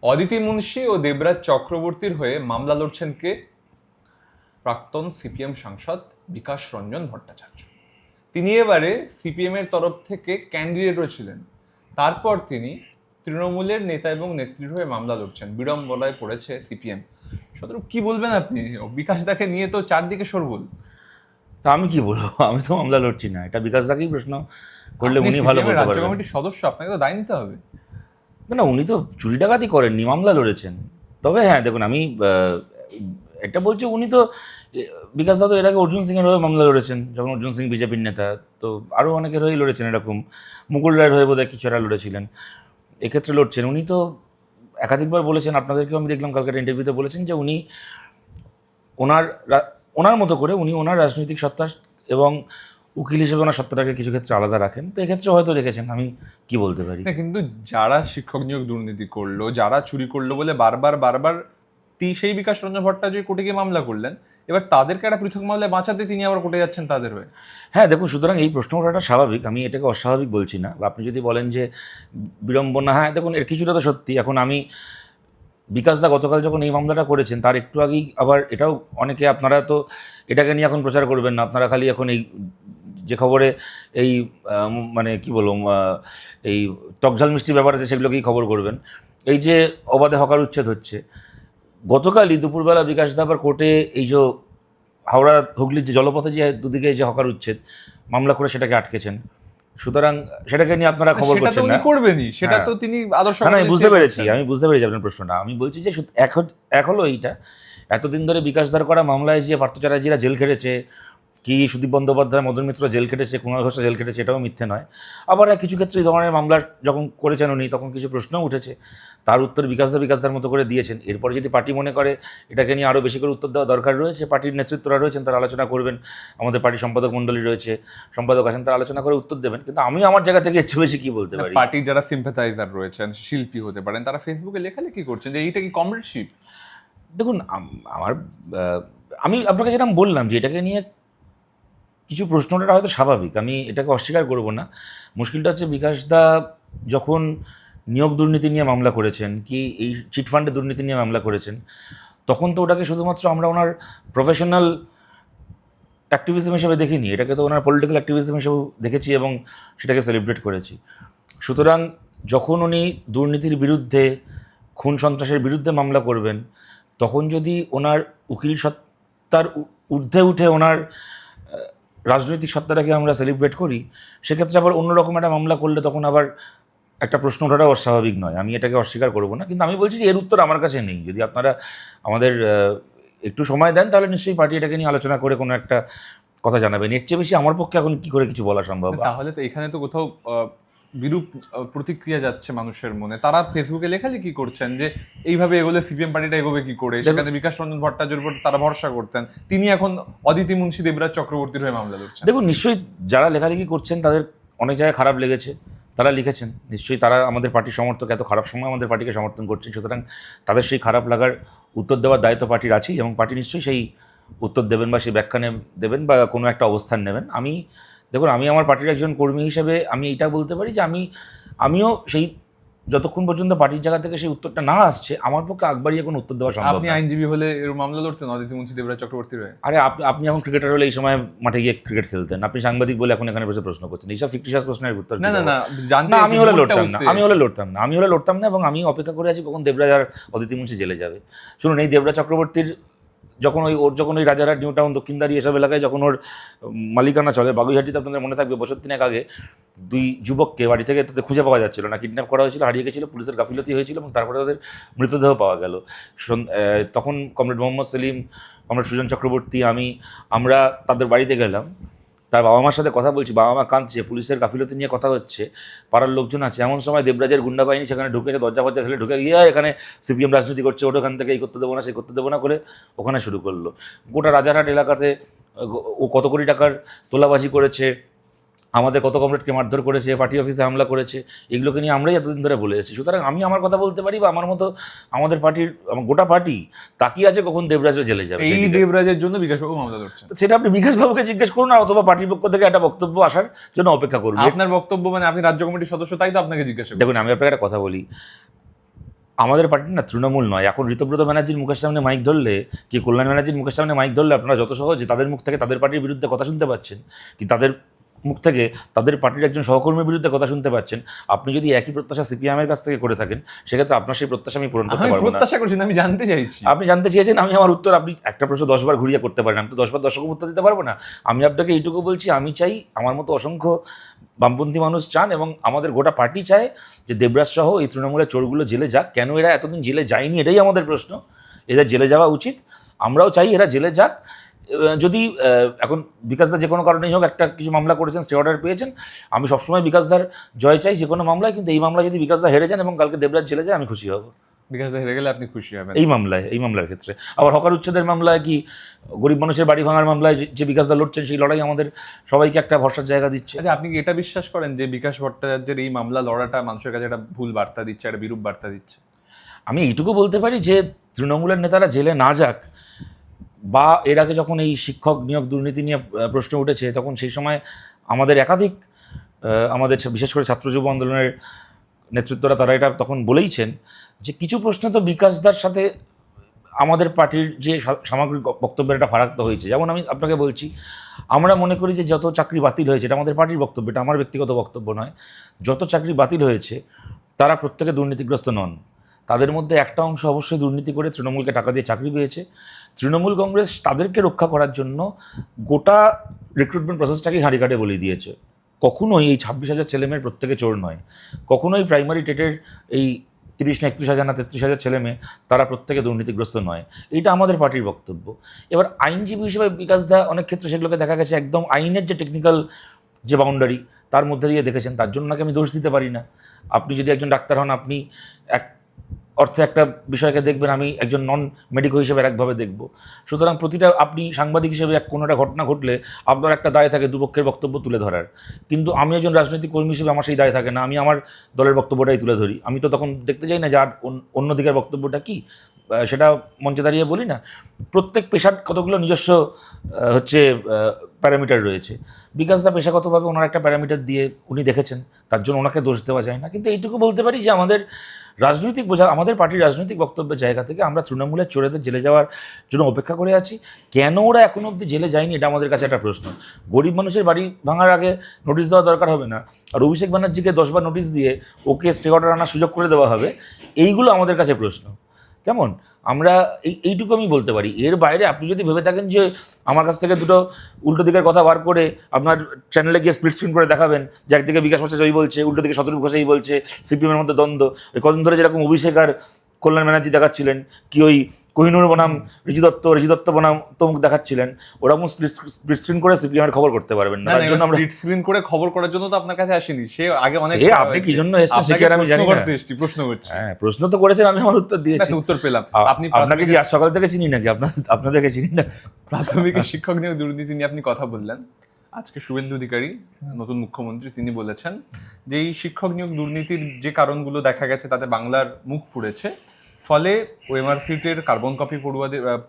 অদিতি মুন্সি ও দেবরাজ চক্রবর্তীর হয়ে মামলা লড়ছেন কে? প্রাক্তন সিপিএম সাংসদ বিকাশ রঞ্জন ভট্টাচার্য। তিনি এবারে সিপিএম এর তরফ থেকে ক্যান্ডিডেটও ছিলেন। তারপর তিনি তৃণমূলের নেতা এবং নেত্রীর হয়ে মামলা লড়ছেন। বিড়ম্বনায় পড়েছে সিপিএম। শতরূপ, কি বলবেন আপনি? বিকাশ দাকে নিয়ে তো চারদিকে শোরগোল। তা আমি কি বলবো? আমি তো মামলা লড়ছি না, এটা বিকাশ দাকেই প্রশ্ন করলে আপনি উনি ভালো সিপিএম এর বলতে রাজ্য পারবেন। কমিটির সদস্য, আপনাকে তো দায় নিতে হবে। না না, উনি তো চুরি ডাকাতি করেননি, মামলা লড়েছেন। তবে হ্যাঁ, দেখুন, আমি এটা বলছি, উনি তো বিকাশ দা তো এর আগে অর্জুন সিংয়ের হয়ে মামলা লড়েছেন, যখন অর্জুন সিং বিজেপির নেতা। তো আরও অনেকের হয়েই লড়েছেন এরকম। মুকুল রায়ের হয়ে বোধহয় কিছু এরা লড়েছিলেন, এক্ষেত্রে লড়ছেন। উনি তো একাধিকবার বলেছেন, আপনাদেরকেও আমি দেখলাম কালকের ইন্টারভিউতে বলেছেন যে উনি ওনার ওনার মতো করে উনি ওনার রাজনৈতিক সত্তা এবং উকিল হিসেবে ওনার সত্তাটাকে কিছু ক্ষেত্রে আলাদা রাখেন। তো এক্ষেত্রে হয়তো রেখেছেন, আমি কি বলতে পারি। না, কিন্তু যারা শিক্ষক নিয়োগ দুর্নীতি করলো, যারা চুরি করলো বলে বারবার বারবার সেই বিকাশ রঞ্জন ভট্টাচার্য কোর্টে গিয়ে মামলা করলেন, এবার তাদেরকে একটা পৃথক মামলায় বাঁচাতে তিনি আবার কোর্টে যাচ্ছেন তাদের হয়ে। হ্যাঁ দেখুন, সুতরাং এই প্রশ্ন ওঠাটা স্বাভাবিক, আমি এটাকে অস্বাভাবিক বলছি না। বা আপনি যদি বলেন যে বিড়ম্বনা, হ্যাঁ দেখুন, এর কিছুটা তো সত্যি। এখন আমি বিকাশ দা গতকাল যখন এই মামলাটা করেছেন, তার একটু আগেই আবার এটাও অনেকে, আপনারা তো এটাকে নিয়ে এখন প্রচার করবেন না, আপনারা খালি এখন এই যে খবরে এই মানে কি বলবো, এই টকঝাল মিষ্টি ব্যাপার আছে সেগুলোকেই খবর করবেন। এই যে অবাধে হকার উচ্ছেদ হচ্ছে, গতকালই দুপুরবেলা বিকাশ দা আবার কোর্টে এই যে হাওড়া হুগলির যে জলপথে যে দুদিকে যে হকার উচ্ছেদ মামলা করে সেটাকে আটকেছেন। সুতরাং সেটাকে নিয়ে আপনারা খবর সেটা তো করছেন উনি না। করবেনই, সেটা হ্যাঁ। তো তিনি আদর্শ। না না, আমি বুঝতে পেরেছি, আপনার প্রশ্নটা। আমি বলছি যে এক হলো এইটা, এতদিন ধরে বিকাশদার করা মামলায় যে পার্থ চ্যাটার্জিরা জেল খেটেছে, কি সুদীপ বন্দ্যোপাধ্যায়, মদন মিত্র জেল খেটেছে, কুণাল ঘোষা জেল খেটেছে, এটাও মিথ্যে নয়। আবার কিছু ক্ষেত্রে এই ধরনের মামলা যখন করেছেন উনি, তখন কিছু প্রশ্নও উঠেছে, তার উত্তর বিকাশদার মতো করে দিয়েছেন। এরপরে যদি পার্টি মনে করে এটাকে নিয়ে আরও বেশি করে উত্তর দেওয়া দরকার রয়েছে, পার্টির নেতৃত্বরা রয়েছেন, তারা আলোচনা করবেন। আমাদের পার্টির সম্পাদক মণ্ডলী রয়েছে, সম্পাদক আছেন, তারা আলোচনা করে উত্তর দেবেন। কিন্তু আমি আমার জায়গা থেকে ইচ্ছে বেশি কী বলতে পারি। পার্টির যারা সিম্প্যাথাইজার রয়েছেন, শিল্পী হতে পারেন, তারা ফেসবুকে লেখালেখি করছেন যে এইটা কি কমরেডশিপ। দেখুন, আমার আমি আপনাকে যেটা বললাম যে এটাকে নিয়ে কিছু প্রশ্নটা হয়তো স্বাভাবিক, আমি এটাকে অস্বীকার করব না। মুশকিলটা হচ্ছে বিকাশদা যখন নিয়োগ দুর্নীতি নিয়ে মামলা করেছেন, কি এই চিটফান্ডের দুর্নীতি নিয়ে মামলা করেছেন, তখন তো ওটাকে শুধুমাত্র আমরা ওনার প্রফেশনাল অ্যাক্টিভিজম হিসেবে দেখিনি, এটাকে তো ওনার পলিটিক্যাল অ্যাক্টিভিজম হিসেবেও দেখেছি এবং সেটাকে সেলিব্রেট করেছি। সুতরাং যখন উনি দুর্নীতির বিরুদ্ধে, খুন সন্ত্রাসের বিরুদ্ধে মামলা করবেন, তখন যদি ওনার উকিল সত্তার ঊর্ধ্বে উঠে ওনার রাজনৈতিক সত্তাটাকে আমরা সেলিব্রেট করি, সেক্ষেত্রে আবার অন্যরকম একটা মামলা করলে তখন আবার একটা প্রশ্ন ওঠাটাও অস্বাভাবিক নয়। আমি এটাকে অস্বীকার করবো না, কিন্তু আমি বলছি যে এর উত্তর আমার কাছে নেই। যদি আপনারা আমাদের একটু সময় দেন, তাহলে নিশ্চয়ই পার্টি এটাকে নিয়ে আলোচনা করে কোনো একটা কথা জানাবেন। এর চেয়ে বেশি আমার পক্ষে এখন কী করে কিছু বলা সম্ভব। তাহলে তো এখানে তো কোথাও বিরূপ প্রতিক্রিয়া যাচ্ছে মানুষের মনে। তারা ফেসবুকে লেখালেখি করছেন যে এইভাবে এগোলে সিপিএম পার্টিটা এগোবে কি করে, সেখানে বিকাশ রঞ্জন ভট্টাচার্যের উপর তারা ভরসা করতেন, তিনি এখন অদিতি মুন্সি দেবরাজ চক্রবর্তীর হয়ে মামলা লড়ছেন। দেখুন, নিশ্চয়ই যারা লেখালেখি করছেন তাদের অনেক জায়গায় খারাপ লেগেছে, তারা লিখেছেন। নিশ্চয়ই তারা আমাদের পার্টির সমর্থক, এত খারাপ সময় আমাদের পার্টিকে সমর্থন করছেন। সুতরাং তাদের সেই খারাপ লাগার উত্তর দেওয়ার দায়িত্ব পার্টির আছেই, এবং পার্টি নিশ্চয়ই সেই উত্তর দেবেন বা সেই ব্যাখ্যা দেবেন বা কোনো একটা অবস্থান নেবেন। দেখুন, আমি আমার পার্টির একজন কর্মী হিসেবে আমি এইটা বলতে পারি যে আমিও সেই, যতক্ষণ পর্যন্ত পার্টির জায়গা থেকে সেই উত্তরটা না আসছে, আমার পক্ষে আগ বাড়িয়ে কোনো উত্তর দেওয়া সম্ভব আপনি না। আইনজীবী হলে এর মামলা লড়তেন অদিতি মুন্সি দেবরাজ চক্রবর্তীর হয়ে? আরে আপনি এখন ক্রিকেটার হলে এই সময় মাঠে গিয়ে ক্রিকেট খেলতেন, আপনি সাংবাদিক বলে এখন এখানে বসে প্রশ্ন করছেন। এইসব ফিকটিশিয়াস প্রশ্নের উত্তর না না না, না, আমি হলে লড়তাম না এবং আমি অপেক্ষা করে আছি কখন দেবরাজ আর অদিতি মুন্সি জেলে যাবে। শুনুন, এই দেবরাজ চক্রবর্তীর যখন ওই রাজারহাট, নিউ টাউন, দক্ষিণদারি এসব এলাকায় যখন ওর মালিকানা চলে, বাগুইহাটিতে আপনাদের মনে থাকবে বছর 3 আগে দুই যুবককে বাড়ি থেকে তাদের খুঁজে পাওয়া যাচ্ছিল না, কিডন্যাপ করা হয়েছিল, হারিয়ে গেছিলো, পুলিশের গাফিলতি হয়েছিল এবং তারপরে তাদের মৃতদেহ পাওয়া গেল। তখন কমরেড মোহাম্মদ সেলিম, কমরেড সুজন চক্রবর্তী, আমরা তাদের বাড়িতে গেলাম, তার বাবা মার সাথে কথা বলছি, বাবা মা কাঁদছে, পুলিশের গাফিলতি নিয়ে কথা হচ্ছে, পাড়ার লোকজন আছে। এমন সময় দেবরাজের গুন্ডা বাহিনী সেখানে ঢুকেছে, দরজা ঠেলে ঢুকে গিয়ে এখানে সিপিএম রাজনীতি করছে, ওটা ওখান থেকে এই করতে দেবো না, সেই করতে দেবো না করে ওখানে শুরু করলো। গোটা রাজারহাট এলাকাতে ও কত কোটি টাকার তোলাবাজি করেছে, আমাদের কত কমরেডকে মারধর করেছে, পার্টি অফিসে হামলা করেছে, এগুলোকে নিয়ে আমরাই এতদিন ধরে বলে এসেছি। সুতরাং আমি আমার কথা বলতে পারি, বা আমার মতো আমাদের পার্টির গোটা পার্টি তাকিয়ে আছে কখন দেবরাজও জেলে যাবে। এই দেবরাজের জন্য বিকাশবাবু মামলা লড়ছেন, সেটা আপনি বিকাশবাবুকে জিজ্ঞেস করুন, আর অথবা পার্টির পক্ষ থেকে একটা বক্তব্য আসার জন্য অপেক্ষা করুন। আপনার বক্তব্য মানে আপনি রাজ্য কমিটির সদস্য, তাই তো আপনাকে জিজ্ঞাসা। দেখুন, আমি আপনাকে একটা কথা বলি, আমাদের পার্টি না তৃণমূল নয়। এখন ঋতব্রত ব্যানার্জির মুখের সামনে মাইক ধরলে, কি কল্যাণ ব্যানার্জির মুখের সামনে মাইক ধরলে আপনারা যত সহজে তাদের মুখ থেকে তাদের পার্টির বিরুদ্ধে কথা শুনতে পাচ্ছেন, কি তাদের মুখ থেকে তাদের পার্টির একজন সহকর্মীর বিরুদ্ধে কথা শুনতে পাচ্ছেন, আপনি যদি একই প্রত্যাশা সিপিএমের কাছ থেকে করে থাকেন, সেক্ষেত্রে আপনার সেই প্রত্যাশা আমি পূরণ করতে আমি পারবো না। প্রত্যাশা করছি না, আমি জানতে চাইছি। আপনি জানতে চেয়েছেন, আমি আমার উত্তর, আপনি একটা প্রশ্ন 10 বার ঘুরিয়ে করতে পারেন, আমি তো 10 বার 10 রকম উত্তর দিতে পারবো না। আমি আপনাকে এইটুকু বলছি, আমি চাই, আমার মতো অসংখ্য বামপন্থী মানুষ চান এবং আমাদের গোটা পার্টি চায় যে দেবরাজ সহ এই তৃণমূলের চোরগুলো জেলে যাক। কেন এরা এতদিন জেলে যায়নি, এটাই আমাদের প্রশ্ন। এদের জেলে যাওয়া উচিত, আমরাও চাই এরা জেলে যাক। যদি এখন বিকাশদা যে কোনো কারণেই হোক একটা কিছু মামলা করেছেন, স্টে অর্ডার পেয়েছেন, আমি সবসময় বিকাশদার জয় চাই যে কোনো মামলায়, কিন্তু এই মামলায় যদি বিকাশদা হেরে যান এবং কালকে দেবরাজ জেলে যায়, আমি খুশি হব। বিকাশ দা হেরে গেলে আপনি খুশি হবেন এই মামলায়, এই মামলার ক্ষেত্রে। আবার হকার উচ্ছেদের মামলায় কি গরিব মানুষের বাড়ি ভাঙার মামলায় যে বিকাশদা লড়ছেন, সেই লড়াই আমাদের সবাইকে একটা ভরসার জায়গা দিচ্ছে। আচ্ছা, আপনি কি এটা বিশ্বাস করেন যে বিকাশ ভট্টাচার্যের এই মামলা লড়াটা মানুষের কাছে একটা ভুল বার্তা দিচ্ছে, একটা বিরূপ বার্তা দিচ্ছে? আমি এইটুকু বলতে পারি যে তৃণমূলের নেতারা জেলে না যাক, বা এর আগে যখন এই শিক্ষক নিয়োগ দুর্নীতি নিয়ে প্রশ্ন উঠেছে, তখন সেই সময় আমাদের একাধিক আমাদের বিশেষ করে ছাত্র যুব আন্দোলনের নেতৃত্বরা তারা এটা তখন বলেইছেন যে কিছু প্রশ্ন তো বিকাশদার সাথে আমাদের পার্টির যে সামগ্রিক বক্তব্যের একটা ফারাক তো হয়েছে। যেমন আমি আপনাকে বলছি, আমরা মনে করি যে যত চাকরি বাতিল হয়েছে, এটা আমাদের পার্টির বক্তব্য, এটা আমার ব্যক্তিগত বক্তব্য নয়, যত চাকরি বাতিল হয়েছে তারা প্রত্যেকে দুর্নীতিগ্রস্ত নন। তাদের মধ্যে একটা অংশ অবশ্যই দুর্নীতি করে তৃণমূলকে টাকা দিয়ে চাকরি পেয়েছে। তৃণমূল কংগ্রেস তাদেরকে রক্ষা করার জন্য গোটা রিক্রুটমেন্ট প্রসেসটাকেই হাঁড়ি কাটে বলে দিয়েছে। কখনোই এই 26,000 ছেলেমেয়ের প্রত্যেকে চোর নয়, কখনোই প্রাইমারি টেটের এই 30 না 31,000 না 33,000 ছেলেমেয়ে তারা প্রত্যেকে দুর্নীতিগ্রস্ত নয়। এটা আমাদের পার্টির বক্তব্য। এবার আইনজীবী হিসেবে বিকাশদা অনেক ক্ষেত্রে সেগুলোকে দেখা গেছে একদম আইনের যে টেকনিক্যাল যে বাউন্ডারি তার মধ্যে দিয়ে দেখেছেন, তার জন্য নাকি আমি দোষ দিতে পারি না। আপনি যদি একজন ডাক্তার হন, আপনি এক অর্থে একটা বিষয়কে দেখবেন, আমি একজন নন মেডিকো হিসেবে একভাবে দেখব। সুতরাং প্রতিটা, আপনি সাংবাদিক হিসেবে কোনো একটা ঘটনা ঘটলে আপনার একটা দায় থাকে দুপক্ষের বক্তব্য তুলে ধরার, কিন্তু আমি একজন রাজনৈতিক কর্মী হিসেবে আমার সেই দায় থাকে না, আমি আমার দলের বক্তব্যটাই তুলে ধরি। আমি তো তখন দেখতে চাই না যে আর অন্য দিকের বক্তব্যটা কী, সেটা মঞ্চে দাঁড়িয়ে বলি না। প্রত্যেক পেশার কতগুলো নিজস্ব হচ্ছে প্যারামিটার রয়েছে। বিকাশদা পেশাগতভাবে ওনার একটা প্যারামিটার দিয়ে উনি দেখেছেন, তার জন্য ওনাকে দোষ দেওয়া যায় না। কিন্তু এইটুকু বলতে পারি যে আমাদের রাজনৈতিক আমাদের পার্টির রাজনৈতিক বক্তব্যের জায়গা থেকে আমরা তৃণমূলের চোরেদের জেলে যাওয়ার জন্য অপেক্ষা করে আছি। কেন ওরা এখনো অবধি জেলে যায়নি, এটা আমাদের কাছে একটা প্রশ্ন। গরিব মানুষের বাড়ি ভাঙার আগে নোটিশ দেওয়া দরকার হবে না, আর অভিষেক ব্যানার্জিকে 10 বার নোটিশ দিয়ে ওকে স্টে অর্ডার আনার সুযোগ করে দেওয়া হবে, এইগুলো আমাদের কাছে প্রশ্ন। কেমন আমরা এইটুকু আমি বলতে পারি। এর বাইরে আপনি যদি ভেবে থাকেন যে আমার কাছ থেকে দুটো উল্টো দিকের কথা বার করে আপনার চ্যানেলে গিয়ে স্প্লিট স্ক্রিন করে দেখাবেন, যে একদিকে বিকাশ ভট্টাচার্য জয়ী বলছে, উল্টো দিকে শতরূপ ঘোষাই বলছে, সিপিএমের মধ্যে দ্বন্দ্ব, ওই কদিন ধরে যেরকম অভিষেক আর কল্যাণ ব্যানার্জি দেখাচ্ছিলেন, কি ওই কোহিনুর বনাম ঋষিদত্ত বনাম তমুক দেখাচ্ছিলেন, ওরকম স্প্লিট স্ক্রিন করে সিপিএমের খবর করতে পারবেন না। তার জন্য আমরা স্প্লিট স্ক্রিন করে খবর করার জন্য তো আপনার কাছে আসেনি, সে আগে অনেক। আপনি কি জন্য এসেছেন সেটা আমি জানি না, প্রশ্ন করছি। হ্যাঁ, প্রশ্ন তো করেছেন, আমি আমার উত্তর দিয়েছি, উত্তর পেলাম। আপনি আপনাকে কি আজ সকাল থেকে চিনি নাকি? আপনাদেরকে চিনি না। প্রাথমিক শিক্ষক নিয়োগ দুর্নীতি নিয়ে আপনি কথা বললেন। আজকে শুভেন্দু অধিকারী, নতুন মুখ্যমন্ত্রী, তিনি বলেছেন যে এই শিক্ষক নিয়োগ দুর্নীতির যে কারণগুলো দেখা গেছে তাতে বাংলার মুখ পুড়েছে, ফলে ওএমআর সিটের কার্বন কপি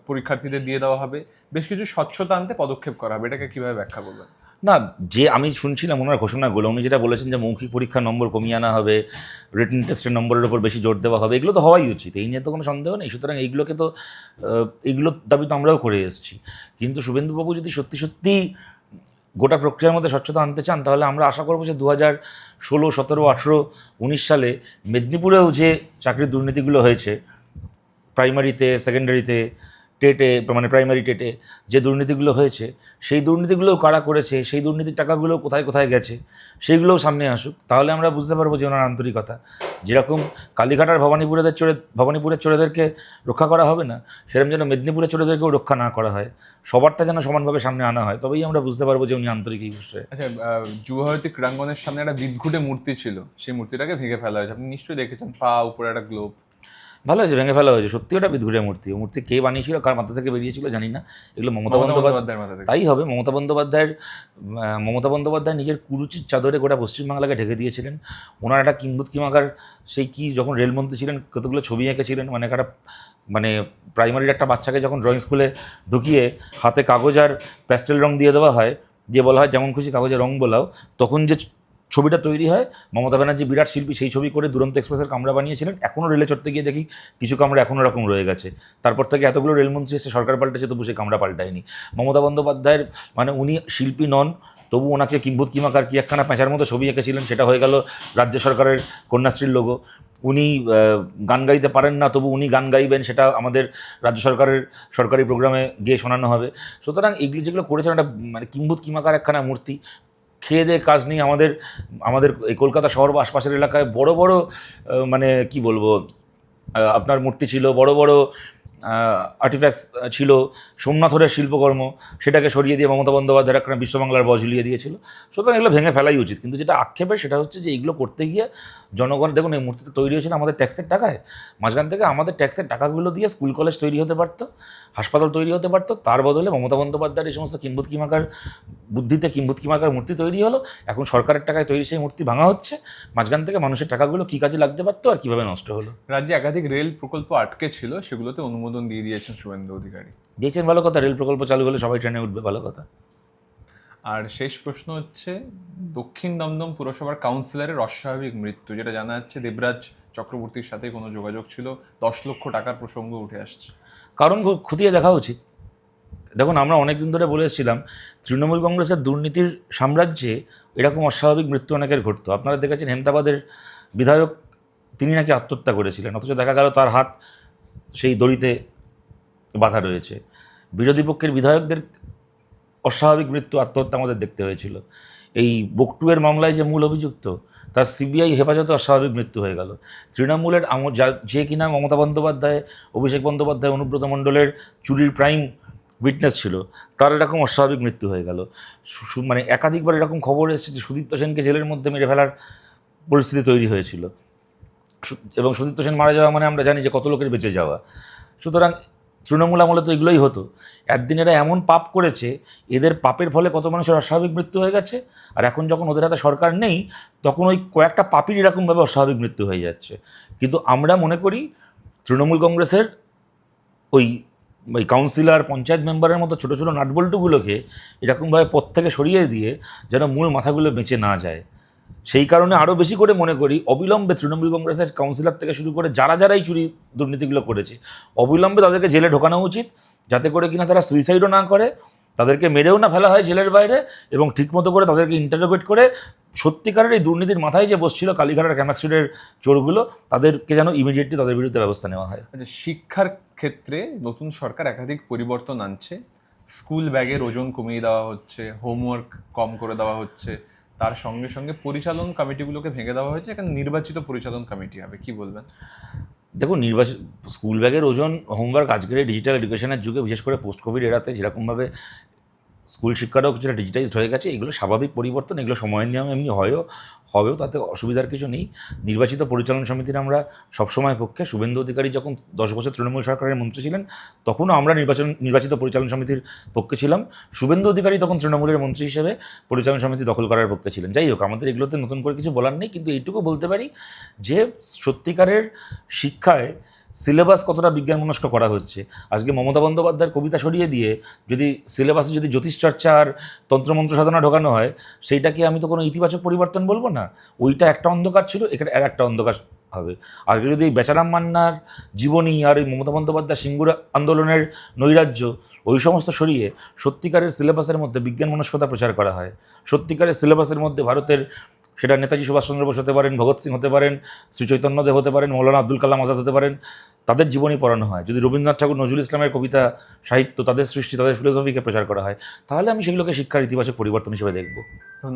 পরীক্ষার্থীদের দিয়ে দেওয়া হবে, বেশ কিছু স্বচ্ছতা আনতে পদক্ষেপ করা হবে। এটাকে কিভাবে ব্যাখ্যা করবেন? না, যে আমি শুনছিলাম ওনার ঘোষণাগুলো, উনি যেটা বলেছেন যে মৌখিক পরীক্ষার নম্বর কমিয়ে আনা হবে, রিটেন টেস্টের নম্বরের উপর বেশি জোর দেওয়া হবে, এগুলো তো হওয়াই উচিত, এই নিয়ে তো কোনো সন্দেহ নেই। সুতরাং এইগুলোকে তো এইগুলোর দাবি তো আমরাও করে এসেছি। কিন্তু শুভেন্দুবাবু যদি সত্যি সত্যি গোটা প্রক্রিয়ার মধ্যে স্বচ্ছতা আনতে চান, তাহলে আমরা আশা করবো যে 2016, 17, 18, 19 সালে মেদিনীপুরেও যে চাকরির দুর্নীতিগুলো হয়েছে, প্রাইমারিতে, সেকেন্ডারিতে, টেটে, মানে প্রাইমারি টেটে যে দুর্নীতিগুলো হয়েছে, সেই দুর্নীতিগুলোও কারা করেছে, সেই দুর্নীতির টাকাগুলো কোথায় কোথায় গেছে, সেইগুলোও সামনে আসুক। তাহলে আমরা বুঝতে পারবো যে ওনার আন্তরিকতা। যেরকম কালীঘাট আর ভবানীপুরের চোরেদেরকে রক্ষা করা হবে না, সেরকম যেন মেদিনীপুরের চোরেদেরকেও রক্ষা না করা হয়, সবারটা যেন সমানভাবে সামনে আনা হয়, তবেই আমরা বুঝতে পারবো যে উনি আন্তরিক এই বিষয়ে। আচ্ছা, যুবভারতী ক্রীড়াঙ্গনের সামনে একটা বিদঘুটে মূর্তি ছিল, সেই মূর্তিটাকে ভেঙে ফেলা হয়েছে, আপনি নিশ্চয়ই দেখেছেন, পা উপরে একটা গ্লোব। ভালো হয়েছে, ভেঙে ফেলা হয়েছে। সত্যি ওটা বিদঘুটে মূর্তি। ও মূর্তি কে বানিয়েছিল, কার মাথা থেকে বেরিয়েছিল জানি না, এগুলো মমতা বন্দ্যোপাধ্যায়ের মাথা থেকে। তাই হবে, মমতা বন্দ্যোপাধ্যায় নিজের কুরুচির চাদরে গোটা পশ্চিমবাংলাকে ঢেকে দিয়েছিলেন। ওনার একটা কিমাকার সেই কি, যখন রেলমন্ত্রী ছিলেন কতগুলো ছবি এঁকেছিলেন, মানে একটা মানে প্রাইমারির একটা বাচ্চাকে যখন ড্রয়িং স্কুলে ঢুকিয়ে হাতে কাগজ আর প্যাস্টেল রং দিয়ে দেওয়া হয়, দিয়ে বলা হয় যেমন খুশি কাগজে রং বোলাও, তখন যে ছবিটা তৈরি হয়, মমতা ব্যানার্জি বিরাট শিল্পী, সেই ছবি করে দুরন্ত এক্সপ্রেসের কামরা বানিয়েছিলেন। এখনও রেলে চড়তে গিয়ে দেখি কিছু কামরা এখনও এরকম রয়ে গেছে। তারপর থেকে এতগুলো রেলমন্ত্রী এসে সরকার পাল্টেছে, তবু সেই কামরা পাল্টায়নি। মমতা বন্দ্যোপাধ্যায়ের মানে উনি শিল্পী নন, তবু ওনাকে কিম্ভূত কিমাকার কি একখানা প্যাঁচার মতো ছবি এঁকেছিলেন, সেটা হয়ে গেল রাজ্য সরকারের কন্যাশ্রীর লোগো। উনি গান গাইতে পারেন না, তবু উনি গান গাইবেন, সেটা আমাদের রাজ্য সরকারের সরকারি প্রোগ্রামে গিয়ে শোনানো হবে। সুতরাং এগুলি যেগুলো করেছেন একটা মানে কিম্ভূত কিমাকার একখানা মূর্তি। খেয়ে দেয়ে কাজ নেই। আমাদের আমাদের এই কলকাতা শহর বা আশপাশের এলাকায় বড় বড় মানে কি বলবো, আপনার মূর্তি ছিল, বড় বড় আর্টিফ্যাক্টস ছিল, সোমনাথরের শিল্পকর্ম, সেটাকে সরিয়ে দিয়ে মমতা বন্দ্যোপাধ্যায়ের একটা বিশ্ববাংলার বজ ঝুলিয়ে দিয়েছিল। সুতরাং এগুলো ভেঙে ফেলাই উচিত। কিন্তু যেটা আক্ষেপের সেটা হচ্ছে যে এইগুলো করতে গিয়ে জনগণ, দেখুন এই মূর্তিটা তৈরি হয়েছিল আমাদের ট্যাক্সের টাকায়, মাঝখান থেকে আমাদের ট্যাক্সের টাকাগুলো দিয়ে স্কুল কলেজ তৈরি হতে পারতো, হাসপাতাল তৈরি হতে পারতো। তার বদলে মমতা বন্দ্যোপাধ্যায়ের এই সমস্ত কিম্ভূত কিমাকার বুদ্ধিতে কিম্ভূত কিমাকার মূর্তি তৈরি হলো। এখন সরকারের টাকায় তৈরি সেই মূর্তি ভাঙা হচ্ছে। মাঝখান থেকে মানুষের টাকাগুলো কী কাজে লাগতে পারতো আর কীভাবে নষ্ট হলো। রাজ্যে একাধিক রেল প্রকল্প আটকে ছিল, সেগুলোতে অনুমোদন দিয়ে দিয়েছেন শুভেন্দু অধিকারী। দিয়েছেন, ভালো কথা। রেল প্রকল্প চালু হলে সবাই ট্রেনে উঠবে, ভালো কথা। আর শেষ প্রশ্ন হচ্ছে, দক্ষিণ দমদম পুরসভার কাউন্সিলরের অস্বাভাবিক মৃত্যু, যেটা জানা যাচ্ছে দেবরাজ চক্রবর্তীর সাথে কোনো যোগাযোগ ছিল, 10 লক্ষ টাকার প্রসঙ্গ উঠে আসছে। কারণ খতিয়ে দেখা উচিত। দেখুন, আমরা অনেক দিন ধরে বলে এসেছিলাম তৃণমূল কংগ্রেসের দুর্নীতির সাম্রাজ্যে এরকম অস্বাভাবিক মৃত্যু অনেকের ঘটতো। আপনারা দেখেছেন হেমতাবাদের বিধায়ক, তিনি নাকি আত্মহত্যা করেছিলেন, অথচ দেখা গেল তার হাত সেই দড়িতে বাধা রয়েছে। বিরোধী পক্ষের বিধায়কদের অস্বাভাবিক মৃত্যু, আত্মহত্যা আমাদের দেখতে হয়েছিল। এই বকটুয়ের মামলায় যে মূল অভিযুক্ত, তার সিবিআই হেফাজতে অস্বাভাবিক মৃত্যু হয়ে গেল। তৃণমূলের যে কিনা মমতা বন্দ্যোপাধ্যায়, অভিষেক বন্দ্যোপাধ্যায়, অনুব্রত মণ্ডলের চুরির প্রাইম উইটনেস ছিল, তার এরকম অস্বাভাবিক মৃত্যু হয়ে গেল। মানে একাধিকবার এরকম খবর এসেছে যে সুদীপ্ত সেনকে জেলের মধ্যে মেরে ফেলার পরিস্থিতি তৈরি হয়েছিল, এবং সুদীপ্ত সেন মারা যাওয়া মানে আমরা জানি যে কত লোকের বেঁচে যাওয়া। সুতরাং তৃণমূল আমলে তো এগুলোই হতো। একদিন এরা এমন পাপ করেছে, এদের পাপের ফলে কত মানুষের অস্বাভাবিক মৃত্যু হয়ে গেছে। আর এখন যখন ওদের হাতে সরকার নেই, তখন ওই কয়েকটা পাপীর এরকমভাবে অস্বাভাবিক মৃত্যু হয়ে যাচ্ছে। কিন্তু আমরা মনে করি তৃণমূল কংগ্রেসের ওই কাউন্সিলর, পঞ্চায়েত মেম্বারের মতো ছোটো ছোটো নাটবল্টুগুলোকে এরকমভাবে পথ থেকে সরিয়ে দিয়ে যেন মূল মাথাগুলো বেঁচে না যায়। সেই কারণে আরও বেশি করে মনে করি অবিলম্বে তৃণমূল কংগ্রেসের কাউন্সিলর থেকে শুরু করে যারা এই চুরি দুর্নীতিগুলো করেছে, অবিলম্বে তাদেরকে জেলে ঢোকানো উচিত, যাতে করে কিনা তারা সুইসাইডও না করে, তাদেরকে মেরেও না ফেলা হয় জেলের বাইরে, এবং ঠিকমতো করে তাদেরকে ইন্টারোগেট করে সত্যিকারের এই দুর্নীতির মাথায় যে বসছিল কালীঘাটের ক্যামাক স্ট্রিটের চোরগুলো, তাদেরকে যেন ইমিডিয়েটলি তাদের বিরুদ্ধে ব্যবস্থা নেওয়া হয়। আচ্ছা, শিক্ষার ক্ষেত্রে নতুন সরকার একাধিক পরিবর্তন আনছে। স্কুল ব্যাগের ওজন কমিয়ে দেওয়া হচ্ছে, হোমওয়ার্ক কম করে দেওয়া হচ্ছে, তার সঙ্গে সঙ্গে পরিচালন কমিটিগুলোকে ভেঙে দেওয়া হয়েছে, এখানে নির্বাচিত পরিচালন কমিটি হবে। কি বলবেন? দেখুন, স্কুল ব্যাগের ওজন, হোমওয়ার্ক, আজকের এই ডিজিটাল এডুকেশনের যুগে, বিশেষ করে পোস্ট কোভিড এরাতে যেরকমভাবে স্কুল শিক্ষাটাও কিছুটা ডিজিটাইজড হয়ে গেছে, এগুলো স্বাভাবিক পরিবর্তন, এগুলো সময়ের নিয়ম, এমনি হবেও, তাতে অসুবিধার কিছু নেই। নির্বাচিত পরিচালন সমিতির আমরা সবসময় পক্ষে। শুভেন্দু অধিকারী যখন 10 বছর তৃণমূল সরকারের মন্ত্রী ছিলেন, তখনও আমরা নির্বাচিত পরিচালন সমিতির পক্ষে ছিলাম। শুভেন্দু অধিকারী তখন তৃণমূলের মন্ত্রী হিসেবে পরিচালন সমিতি দখল করার পক্ষে ছিলেন। যাই হোক, আমাদের এগুলোতে নতুন করে কিছু বলার নেই, কিন্তু এইটুকু বলতে পারি যে সত্যিকারের শিক্ষায় সিলেবাস কতটা বিজ্ঞানমনস্ক করা হচ্ছে। আজকে মমতা বন্দ্যোপাধ্যায়ের কবিতা সরিয়ে দিয়ে যদি সিলেবাসে যদি জ্যোতিষচর্চা আর তন্ত্রমন্ত্র সাধনা ঢোকানো হয়, সেইটাকে আমি তো কোনো ইতিবাচক পরিবর্তন বলবো না। ওইটা একটা অন্ধকার ছিল, এখানে আর একটা অন্ধকার হবে। আজকে যদি এই বেচারাম মান্নার জীবনী আর এই মমতা বন্দ্যোপাধ্যায় সিঙ্গুর আন্দোলনের নৈরাজ্য, ওই সমস্ত সরিয়ে সত্যিকারের সিলেবাসের মধ্যে বিজ্ঞানমনস্কতা প্রচার করা হয়, সত্যিকারের সিলেবাসের মধ্যে ভারতের, সেটা নেতাজি সুভাষচন্দ্র বোস হতে পারেন, ভগৎ সিং হতে পারেন, শ্রী চৈতন্যদেব হতে পারেন, মৌলানা আব্দুল কালাম আজাদ হতে পারেন, তাদের জীবনী পড়ানো হয়, যদি রবীন্দ্রনাথ ঠাকুর, নজরুল ইসলামের কবিতা সাহিত্য, তাদের সৃষ্টি, তাদের ফিলোসফিকে প্রচার করা হয়, তাহলে আমি সেগুলোকে শিক্ষার ইতিবাচক পরিবর্তন হিসেবে দেখব।